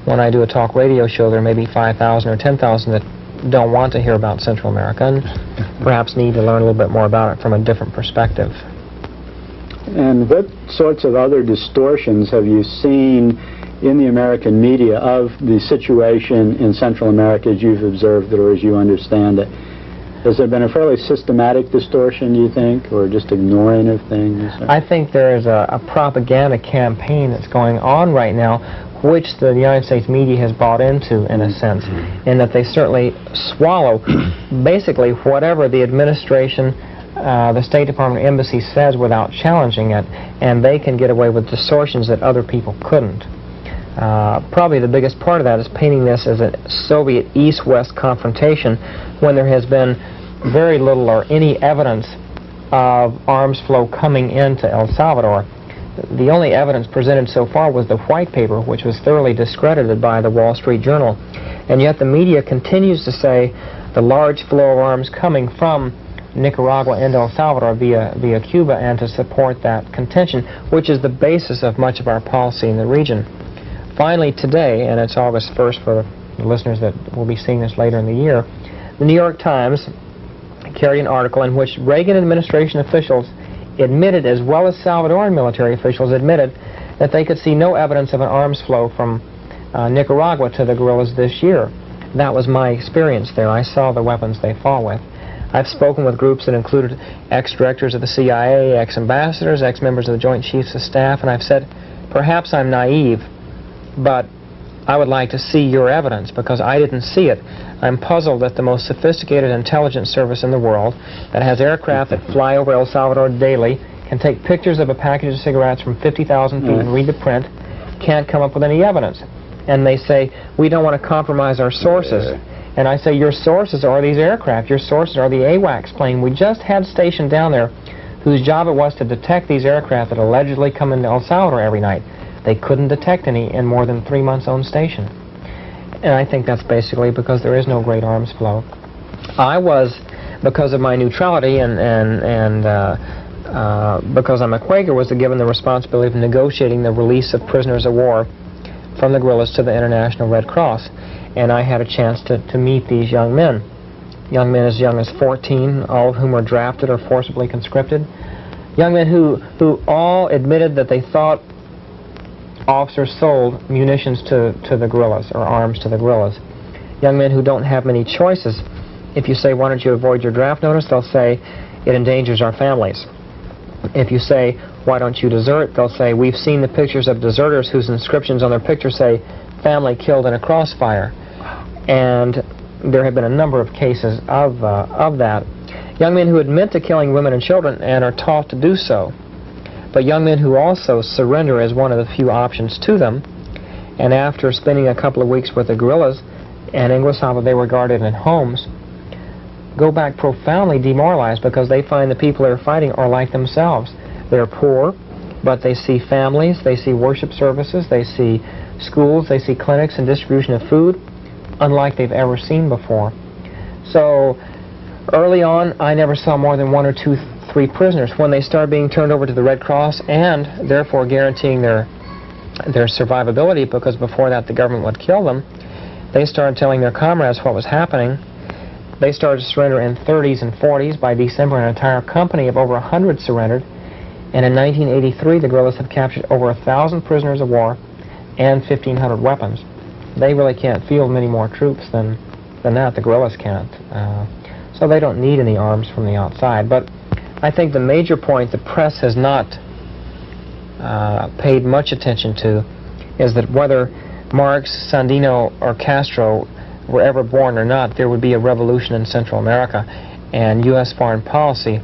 When I do a talk radio show, there may be 5,000 or 10,000 that don't want to hear about Central America and perhaps need to learn a little bit more about it from a different perspective. And what sorts of other distortions have you seen in the American media of the situation in Central America as you've observed it or as you understand it? Has there been a fairly systematic distortion, do you think, or just ignoring of things? I think there is a propaganda campaign that's going on right now, which the United States media has bought into, in a sense, in that they certainly swallow basically whatever the administration, the State Department, embassy says without challenging it, and they can get away with distortions that other people couldn't. Probably the biggest part of that is painting this as a Soviet East-West confrontation when there has been very little or any evidence of arms flow coming into El Salvador. The only evidence presented so far was the white paper, which was thoroughly discredited by the Wall Street Journal. And yet the media continues to say the large flow of arms coming from Nicaragua and El Salvador via Cuba, and to support that contention, which is the basis of much of our policy in the region. Finally today, and it's August 1st for the listeners that will be seeing this later in the year, the New York Times carried an article in which Reagan administration officials admitted, as well as Salvadoran military officials admitted, that they could see no evidence of an arms flow from Nicaragua to the guerrillas this year. That was my experience there. I saw the weapons they fought with. I've spoken with groups that included ex-directors of the CIA, ex-ambassadors, ex-members of the Joint Chiefs of Staff, and I've said, perhaps I'm naive, but I would like to see your evidence because I didn't see it. I'm puzzled that the most sophisticated intelligence service in the world that has aircraft that fly over El Salvador daily, can take pictures of a package of cigarettes from 50,000 feet and read the print, can't come up with any evidence. And they say, we don't want to compromise our sources. And I say, your sources are these aircraft. Your sources are the AWACS plane we just had stationed down there, whose job it was to detect these aircraft that allegedly come into El Salvador every night. They couldn't detect any in more than 3 months on station. And I think that's basically because there is no great arms flow. I was, because of my neutrality and because I'm a Quaker, was given the responsibility of negotiating the release of prisoners of war from the guerrillas to the International Red Cross. And I had a chance to meet these young men as young as 14, all of whom were drafted or forcibly conscripted. Young men who all admitted that they thought officers sold munitions to the guerrillas, or arms to the guerrillas. Young men who don't have many choices. If you say, why don't you avoid your draft notice, they'll say, it endangers our families. If you say, why don't you desert, they'll say, we've seen the pictures of deserters whose inscriptions on their pictures say, family killed in a crossfire. And there have been a number of cases of that. Young men who admit to killing women and children and are taught to do so. But young men who also surrender as one of the few options to them, and after spending a couple of weeks with the guerrillas, and in Guasava they were guarded in homes, go back profoundly demoralized because they find the people they're fighting are like themselves. They're poor, but they see families, they see worship services, they see schools, they see clinics and distribution of food, unlike they've ever seen before. So early on, I never saw more than 1 or 2, 3 prisoners. When they started being turned over to the Red Cross and therefore guaranteeing their survivability, because before that the government would kill them, they started telling their comrades what was happening, They started to surrender in 30s and 40s. By December, an entire company of over 100 surrendered. And in 1983, the guerrillas have captured over 1,000 prisoners of war and 1,500 weapons. They really can't field many more troops than that. The guerrillas can't. So they don't need any arms from the outside. But I think the major point the press has not paid much attention to is that whether Marx, Sandino, or Castro were ever born or not, there would be a revolution in Central America, and U.S. foreign policy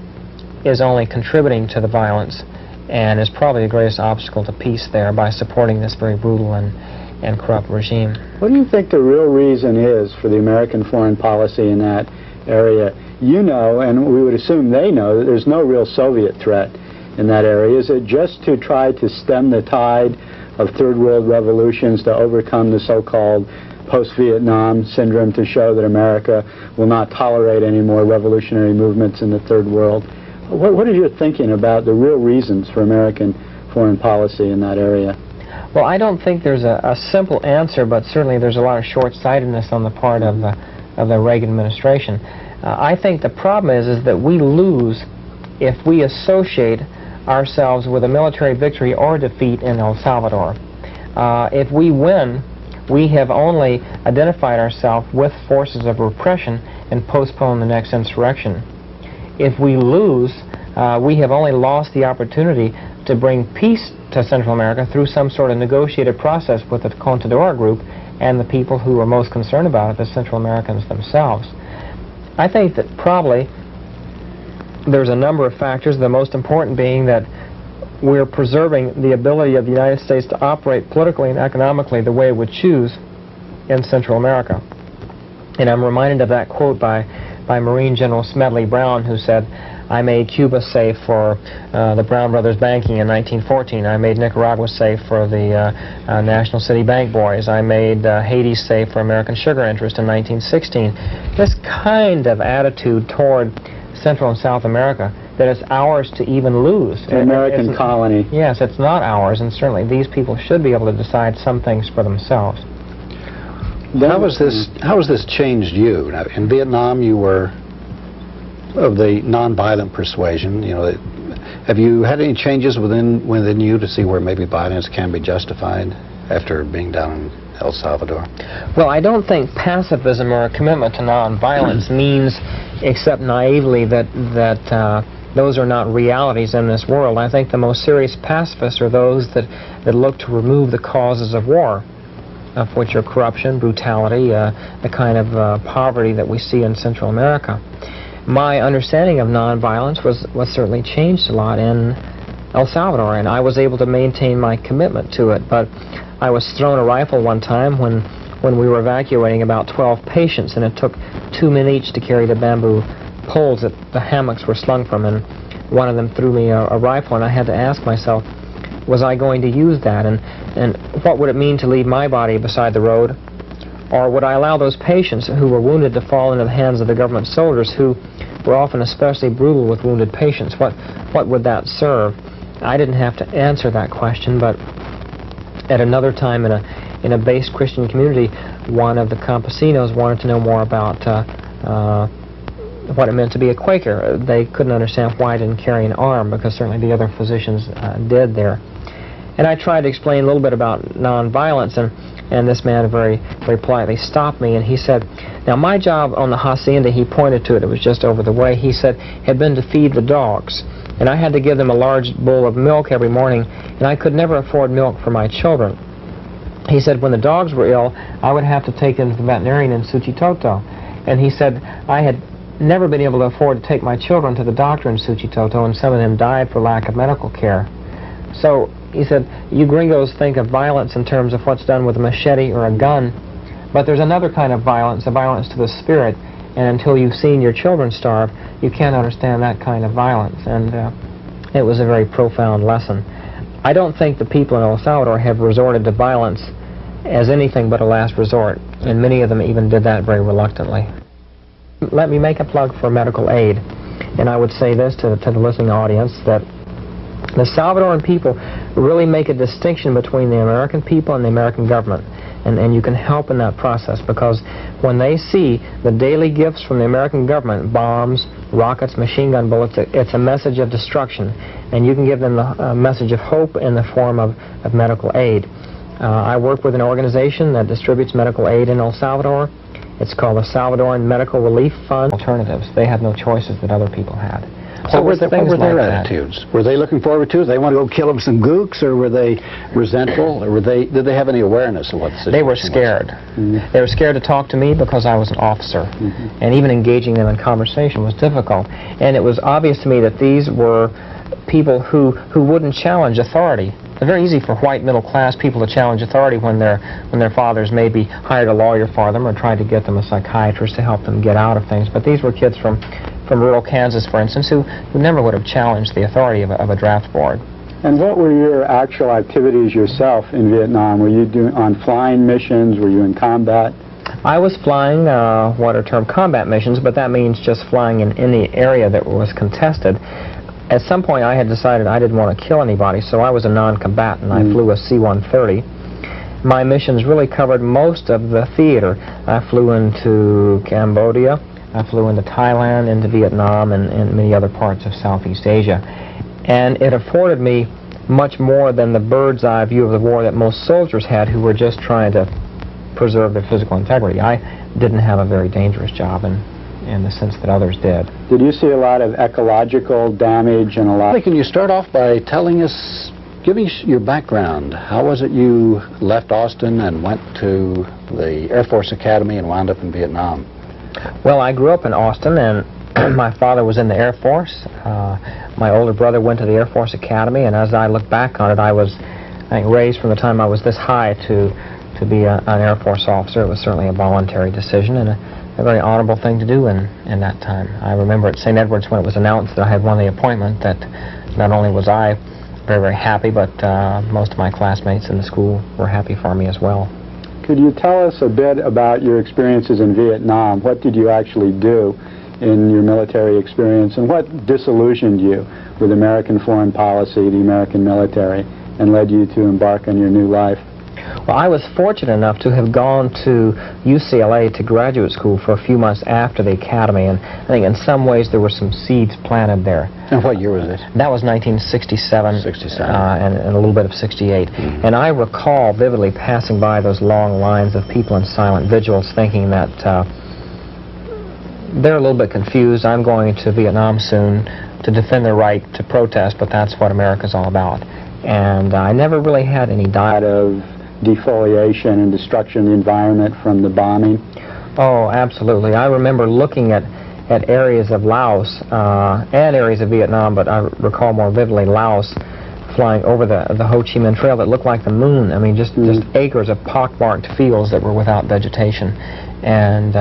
is only contributing to the violence and is probably the greatest obstacle to peace there by supporting this very brutal and corrupt regime. What do you think the real reason is for the American foreign policy in that area? You know, and we would assume they know, that there's no real Soviet threat in that area. Is it just to try to stem the tide of third world revolutions, to overcome the so-called post-Vietnam syndrome, to show that America will not tolerate any more revolutionary movements in the third world? What is your thinking about the real reasons for American foreign policy in that area? Well, I don't think there's a simple answer, but certainly there's a lot of short-sightedness on the part of the Reagan administration. I think the problem is that we lose if we associate ourselves with a military victory or defeat in El Salvador. If we win, we have only identified ourselves with forces of repression and postponed the next insurrection. If we lose, we have only lost the opportunity to bring peace to Central America through some sort of negotiated process with the Contadora group and the people who are most concerned about it, the Central Americans themselves. I think that probably there's a number of factors, the most important being that we're preserving the ability of the United States to operate politically and economically the way it would choose in Central America. And I'm reminded of that quote by Marine General Smedley Brown, who said, "I made Cuba safe for the Brown Brothers banking in 1914. I made Nicaragua safe for the National City Bank boys. I made Haiti safe for American sugar interest in 1916. This kind of attitude toward Central and South America, that it's ours to even lose. An American colony. Yes, it's not ours, and certainly these people should be able to decide some things for themselves. How has this changed you? Now, in Vietnam, you were of the nonviolent persuasion. You know, have you had any changes within you to see where maybe violence can be justified after being down in El Salvador? Well, I don't think pacifism or a commitment to nonviolence means, except naively, that those are not realities in this world. I think the most serious pacifists are those that look to remove the causes of war, of which are corruption, brutality, the kind of poverty that we see in Central America. My understanding of nonviolence was certainly changed a lot in El Salvador, and I was able to maintain my commitment to it. But I was thrown a rifle one time when we were evacuating about 12 patients, and it took 2 men each to carry the bamboo poles that the hammocks were slung from, and one of them threw me a rifle, and I had to ask myself, was I going to use that, and what would it mean to leave my body beside the road, or would I allow those patients who were wounded to fall into the hands of the government soldiers, who were often especially brutal with wounded patients? What would that serve? I didn't have to answer that question, but at another time in a base Christian community, one of the campesinos wanted to know more about what it meant to be a Quaker. They couldn't understand why I didn't carry an arm, because certainly the other physicians did there. And I tried to explain a little bit about nonviolence, and this man very, very politely stopped me, and he said, now my job on the hacienda, he pointed to it, it was just over the way, he said, had been to feed the dogs. And I had to give them a large bowl of milk every morning, and I could never afford milk for my children. He said when the dogs were ill, I would have to take them to the veterinarian in Suchitoto. And he said I had never been able to afford to take my children to the doctor in Suchitoto, and some of them died for lack of medical care. So he said, you gringos think of violence in terms of what's done with a machete or a gun, but there's another kind of violence, a violence to the spirit, and until you've seen your children starve, you can't understand that kind of violence. And it was a very profound lesson. I don't think the people in El Salvador have resorted to violence as anything but a last resort, and many of them even did that very reluctantly. Let me make a plug for medical aid, and I would say this to the listening audience, that The Salvadoran people really make a distinction between the American people and the American government. And you can help in that process, because when they see the daily gifts from the American government, bombs, rockets, machine gun bullets, it's a message of destruction. And you can give them a message of hope in the form of medical aid. I work with an organization that distributes medical aid in El Salvador. It's called the Salvadoran Medical Relief Fund. Alternatives. They had no choices that other people had. So what were their attitudes? Were they looking forward to it? They want to go kill them some gooks, or were they resentful, or did they have any awareness of what the situation was? They were scared. Mm-hmm. They were scared to talk to me because I was an officer. Mm-hmm. And even engaging them in conversation was difficult. And it was obvious to me that these were people who wouldn't challenge authority. It's very easy for white middle-class people to challenge authority when their fathers maybe hired a lawyer for them or tried to get them a psychiatrist to help them get out of things. But these were kids from rural Kansas, for instance, who never would have challenged the authority of a draft board. And what were your actual activities yourself in Vietnam? Were you doing on flying missions? Were you in combat? I was flying what are termed combat missions, but that means just flying in any area that was contested. At some point I had decided I didn't want to kill anybody, so I was a non-combatant. I flew a C-130. My missions really covered most of the theater. I flew into Cambodia, I flew into Thailand, into Vietnam, and many other parts of Southeast Asia. And it afforded me much more than the bird's eye view of the war that most soldiers had who were just trying to preserve their physical integrity. I didn't have a very dangerous job in the sense that others did. Did you see a lot of ecological damage and a lot... Can you start off by telling us, giving us your background? How was it you left Austin and went to the Air Force Academy and wound up in Vietnam? Well, I grew up in Austin, and my father was in the Air Force. My older brother went to the Air Force Academy, and as I look back on it, I was raised from the time I was this high to be an Air Force officer. It was certainly a voluntary decision and a very honorable thing to do in that time. I remember at St. Edward's when it was announced that I had won the appointment, that not only was I very, very happy, but most of my classmates in the school were happy for me as well. Could you tell us a bit about your experiences in Vietnam? What did you actually do in your military experience, and what disillusioned you with American foreign policy, the American military, and led you to embark on your new life? Well, I was fortunate enough to have gone to UCLA to graduate school for a few months after the academy, and I think in some ways there were some seeds planted there. And what year was this? That was 1967. 67. And a little bit of 68. Mm-hmm. And I recall vividly passing by those long lines of people in silent vigils thinking that they're a little bit confused. I'm going to Vietnam soon to defend their right to protest, but that's what America's all about. And I never really had any diet of defoliation and destruction of the environment from the bombing? Oh, absolutely. I remember looking at areas of Laos and areas of Vietnam, but I recall more vividly Laos, flying over the Ho Chi Minh Trail that looked like the moon. I mean, just acres of pockmarked fields that were without vegetation. And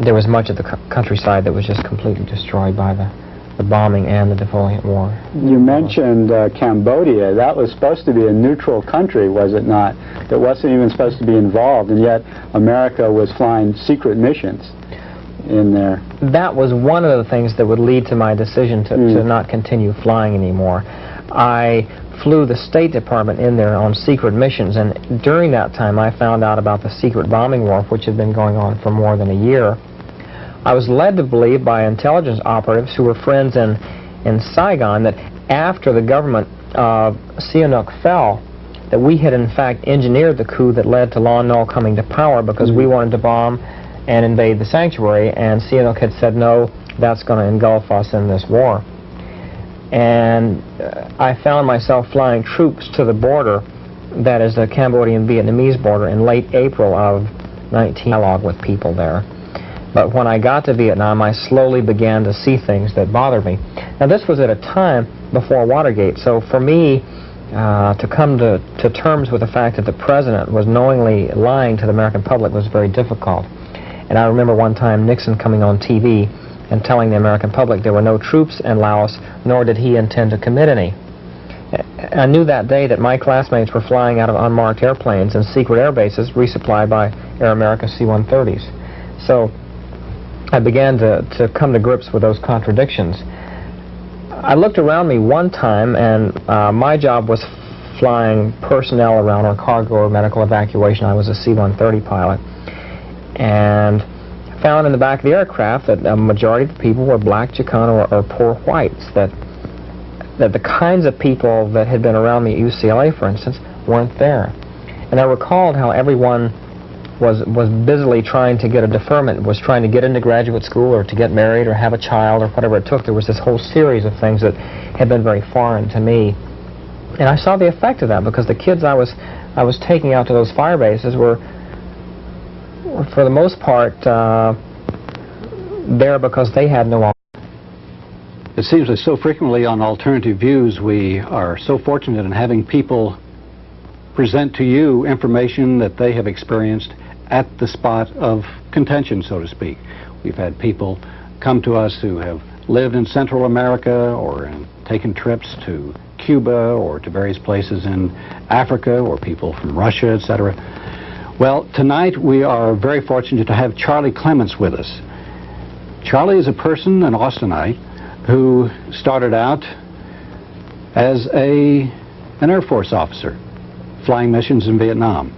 there was much of the countryside that was just completely destroyed by the bombing and the defoliant war. You mentioned Cambodia. That was supposed to be a neutral country, was it not? That wasn't even supposed to be involved, and yet America was flying secret missions in there. That was one of the things that would lead to my decision to not continue flying anymore. I flew the State Department in there on secret missions, and during that time I found out about the secret bombing war, which had been going on for more than a year. I was led to believe by intelligence operatives who were friends in Saigon that after the government of Sihanouk fell, that we had in fact engineered the coup that led to Lon Nol coming to power because we wanted to bomb and invade the sanctuary, and Sihanouk had said, no, that's going to engulf us in this war. And I found myself flying troops to the border, that is the Cambodian-Vietnamese border, in late April of 19 dialogue with people there. But when I got to Vietnam, I slowly began to see things that bothered me. Now, this was at a time before Watergate, so for me to come to terms with the fact that the president was knowingly lying to the American public was very difficult. And I remember one time Nixon coming on TV and telling the American public there were no troops in Laos, nor did he intend to commit any. I knew that day that my classmates were flying out of unmarked airplanes and secret air bases resupplied by Air America C-130s. So I began to come to grips with those contradictions. I looked around me one time, and my job was flying personnel around on cargo or medical evacuation. I was a C-130 pilot, and found in the back of the aircraft that a majority of the people were black, Chicano, or poor whites, that the kinds of people that had been around me at UCLA, for instance, weren't there. And I recalled how everyone was busily trying to get a deferment, was trying to get into graduate school or to get married or have a child or whatever it took. There was this whole series of things that had been very foreign to me. And I saw the effect of that, because the kids I was taking out to those fire bases were for the most part there because they had no option. It seems that so frequently on Alternative Views we are so fortunate in having people present to you information that they have experienced at the spot of contention, so to speak. We've had people come to us who have lived in Central America or taken trips to Cuba or to various places in Africa, or people from Russia, etc. Well, tonight we are very fortunate to have Charlie Clements with us. Charlie is a person, an Austinite, who started out as an Air Force officer, flying missions in Vietnam.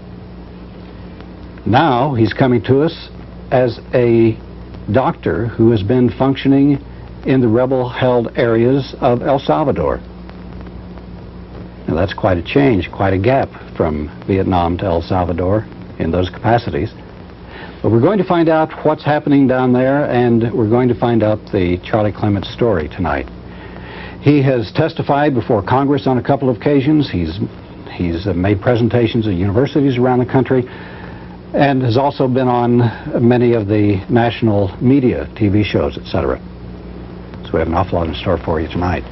Now he's coming to us as a doctor who has been functioning in the rebel-held areas of El Salvador. Now that's quite a change, quite a gap from Vietnam to El Salvador in those capacities. But we're going to find out what's happening down there, and we're going to find out the Charlie Clements story tonight. He has testified before Congress on a couple of occasions. He's made presentations at universities around the country, and has also been on many of the national media, TV shows, etc. So we have an awful lot in store for you tonight.